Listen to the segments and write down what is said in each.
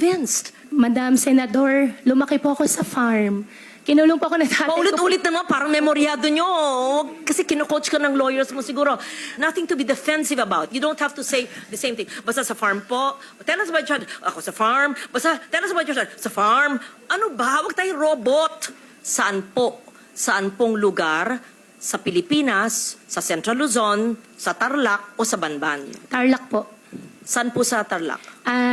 convinced? Madam Senador, lumaki po ako sa farm. Kinulong po ako ng tatay ko. Paulit-ulit naman, parang memoryado nyo. Kasi kino-coach ka ng lawyers mo siguro. Nothing to be defensive about. You don't have to say the same thing. Basta sa farm po. Tell us about your child. Ako sa farm. Basta tell us about your child. Sa farm. Ano ba? Huwag tayong robot. Saan po? Saan pong lugar sa Pilipinas, sa Central Luzon, sa Tarlac o sa Banban? Tarlac po. Saan po sa Tarlac?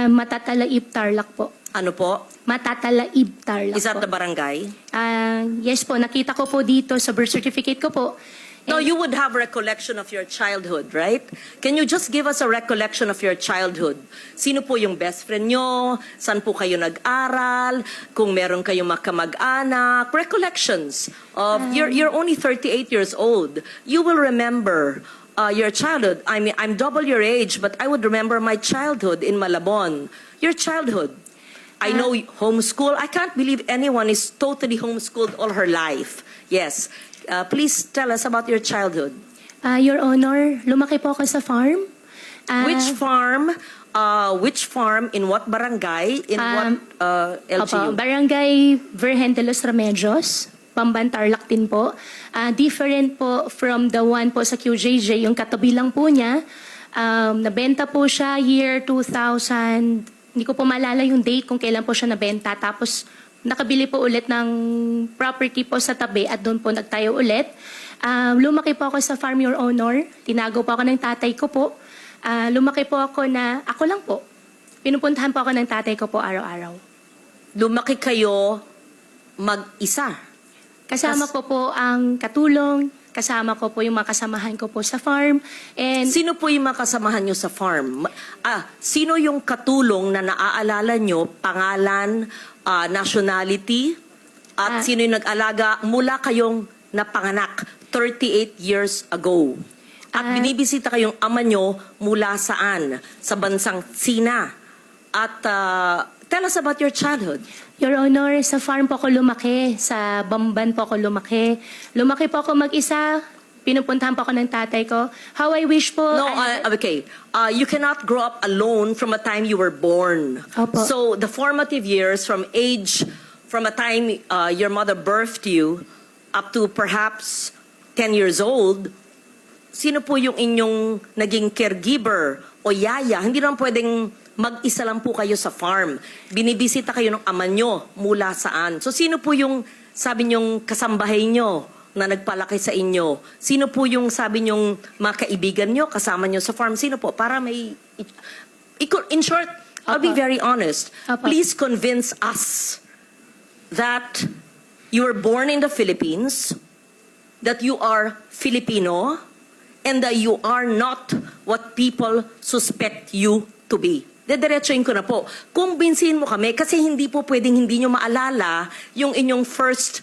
Matatalaib Tarlac po. Ano po? Matatalaib Tarlac Is that po. the barangay? Yes po, nakita ko po dito sa birth certificate ko po. No, you would have recollection of your childhood, right? Can you just give us a recollection of your childhood? Sino po yung best friend nyo? Saan po kayo nag-aral? Kung meron kayong makamag-anak? Recollections of, you're only 38 years old. You will remember your childhood. I mean, I'm double your age, but I would remember my childhood in Malabon. Your childhood. I know homeschool. I can't believe anyone is totally homeschooled all her life. Yes. Please tell us about your childhood. Your Honor, lumaki po ako sa farm. Which farm? Which farm? In what barangay? In what LGU? Barangay Virgen de los Remedios, Bamban Tarlac din po. Different po from the one po sa QJJ, yung katabi lang po niya. Nabenta po siya year 2000. Hindi ko po maalala yung date kung kailan po siya nabenta. Tapos nakabili po ulit ng property po sa tabi at doon po nagtayo ulit. Lumaki po ako sa farm, Your Honor. Tinago po ako ng tatay ko po. Lumaki po ako na, ako lang po. Pinupuntahan po ako ng tatay ko po araw-araw. Lumaki kayo mag-isa? Kasama ko po ang katulong, kasama ko po yung mga kasamahan ko po sa farm. And Sino po yung makasamahan nyo sa farm? Sino yung katulong na naaalala nyo, pangalan, nationality, at sino yung nag-alaga mula kayong napanganak 38 years ago? At binibisita kayong ama nyo mula saan? Sa bansang Sina. At tell us about your childhood. Your Honor, sa farm po ako lumaki, sa Bamban po ako lumaki. Lumaki po ako mag-isa, pinupuntahan po ako ng tatay ko. How I wish po... No, okay. You cannot grow up alone from a time you were born. Opo. So the formative years from a time your mother birthed you up to perhaps 10 years old, sino po yung inyong naging caregiver o yaya? Hindi naman pwedeng mag-isa lang po kayo sa farm. Binibisita kayo ng ama nyo mula saan? So sino po yung sabi nyong kasambahay nyo na nagpalaki sa inyo? Sino po yung sabi nyong mga kaibigan nyo, kasama nyo sa farm? Sino po? Para may... In short, I'll be very honest. Please convince us that you were born in the Philippines, that you are Filipino, and that you are not what people suspect you to be. Dediretsuin ko na po. Kumbinsihin mo kami kasi hindi po pwedeng hindi nyo maalala yung inyong first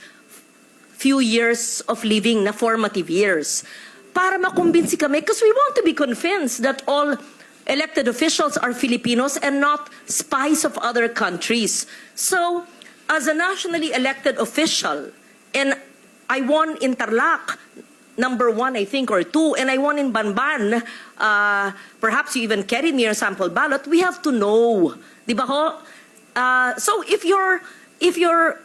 few years of living na formative years. Para makumbinsi kami because we want to be convinced that all elected officials are Filipinos and not spies of other countries. So, as a nationally elected official, and I won in Tarlac, number 1, I think, or 2, and I won in Banban, perhaps you even carried me your sample ballot, we have to know. Di ba ho? So if you're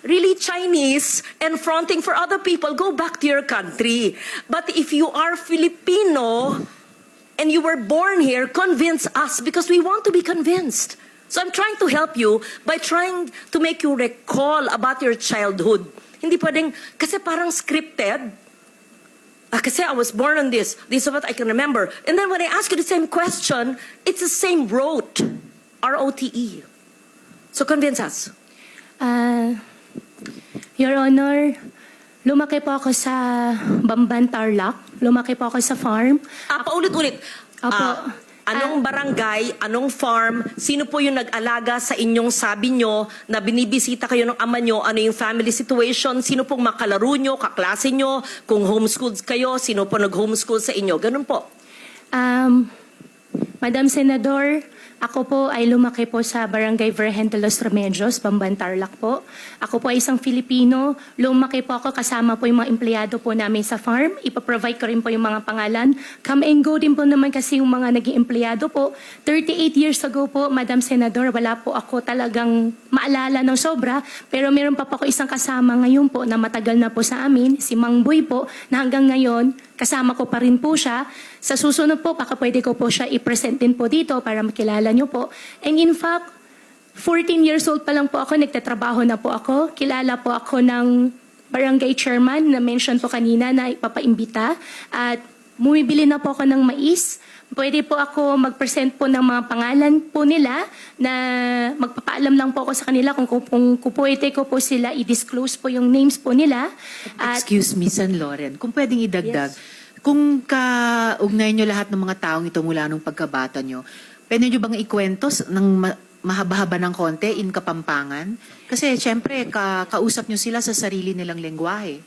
really Chinese and fronting for other people, go back to your country. But if you are Filipino and you were born here, convince us because we want to be convinced. So I'm trying to help you by trying to make you recall about your childhood. Hindi pwedeng, kasi parang scripted. Kasi I was born on this. This is what I can remember. And then when I ask you the same question, it's the same rote. R-O-T-E. So convince us. Your Honor, lumaki po ako sa Bamban Tarlac. Lumaki po ako sa farm. Paulit-ulit. Opo. Anong barangay, anong farm, sino po yung nag-alaga sa inyong sabi nyo na binibisita kayo ng ama nyo, ano yung family situation, sino pong makalaro nyo, kaklase nyo, kung homeschooled kayo, sino po nag-homeschool sa inyo, ganun po. Madam Senador, Ako po ay lumaki po sa Barangay Virgen de los Remedios, Bamban, Tarlac po. Ako po ay isang Filipino. Lumaki po ako kasama po yung mga empleyado po namin sa farm. Ipaprovide ko rin po yung mga pangalan. Come and go din po naman kasi yung mga naging empleyado po. 38 years ago po, Madam Senador, wala po ako talagang maalala ng sobra. Pero meron pa po ako isang kasama ngayon po na matagal na po sa amin, si Mang Boy po, na hanggang ngayon, kasama ko pa rin po siya. Sa susunod po, baka pwede ko po siya i-present din po dito para makilala niyo po. And in fact, 14 years old pa lang po ako, nagtatrabaho na po ako. Kilala po ako ng barangay chairman na mention po kanina na ipapaimbita. At bumibili na po ako ng mais. Pwede po ako mag-present po ng mga pangalan po nila na magpapaalam lang po ako sa kanila kung pwede ko po sila i-disclose po yung names po nila. At Excuse me, San Loren, kung pwedeng idagdag, kung kaugnay nyo lahat ng mga taong ito mula nung pagkabata nyo, pwede nyo bang ikwento ng mahaba-haba ng konti in Kapampangan? Kasi syempre, kausap nyo sila sa sarili nilang lengguwahe.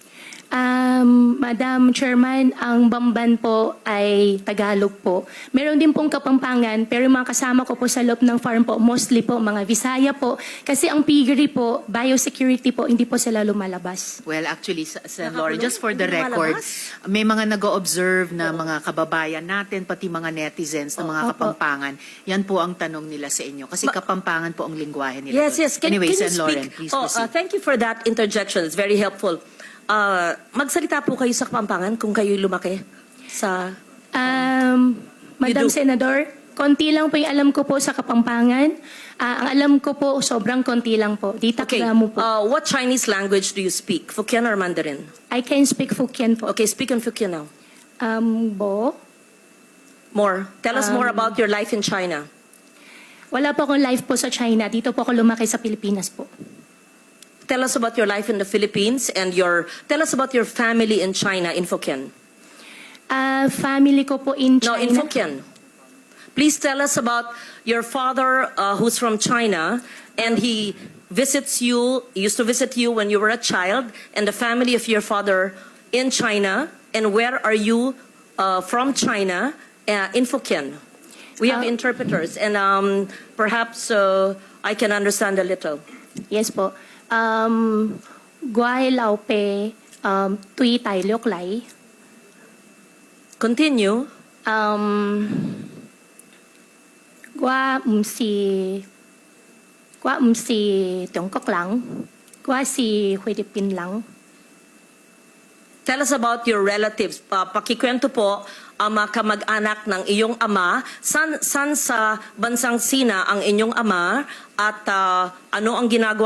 Madam Chairman, ang Bamban po ay Tagalog po. Meron din pong Kapampangan, pero yung mga kasama ko po sa loob ng farm po, mostly po mga Visaya po. Kasi ang piggery po, biosecurity po, hindi po sila lumalabas. Well, actually, San Loren, just for the Hindi record, malabas? may mga nag-o-observe na mga kababayan natin, pati mga netizens na mga Opo. Kapampangan. Yan po ang tanong nila sa inyo. Kasi Kapampangan po ang lingwahe nila. Yes, doon. yes. Can Anyway, you San Loren, speak? please proceed. Thank you for that interjection. It's very helpful. Magsalita po kayo sa Kapampangan kung kayo lumaki sa... Madam You do. Senador, konti lang po yung alam ko po sa Kapampangan. Ang alam ko po, sobrang konti lang po. Di Okay. takda mo po. What Chinese language do you speak? Hokkien or Mandarin? I can speak Hokkien po. Okay, speak in Hokkien now. Bo? More. Tell us more about your life in China. Wala po akong life po sa China. Dito po ako lumaki sa Pilipinas po. Tell us about your life in the Philippines and tell us about your family in China in Hokkien. Family ko po in No, China. in Hokkien. Please tell us about your father who's from China and he used to visit you when you were a child, and the family of your father in China, and where are you from China in Hokkien. We have interpreters and perhaps I can understand a little. Yes po. Guay lao pe tui tai liok lai. Continue. Gua si Tiongkok lang. Gua si Philippine lang. Tell us about your relatives. Pakikwento po ang mga kamag-anak ng iyong ama. San sa bansang Sina ang inyong ama at ano ang ginagawa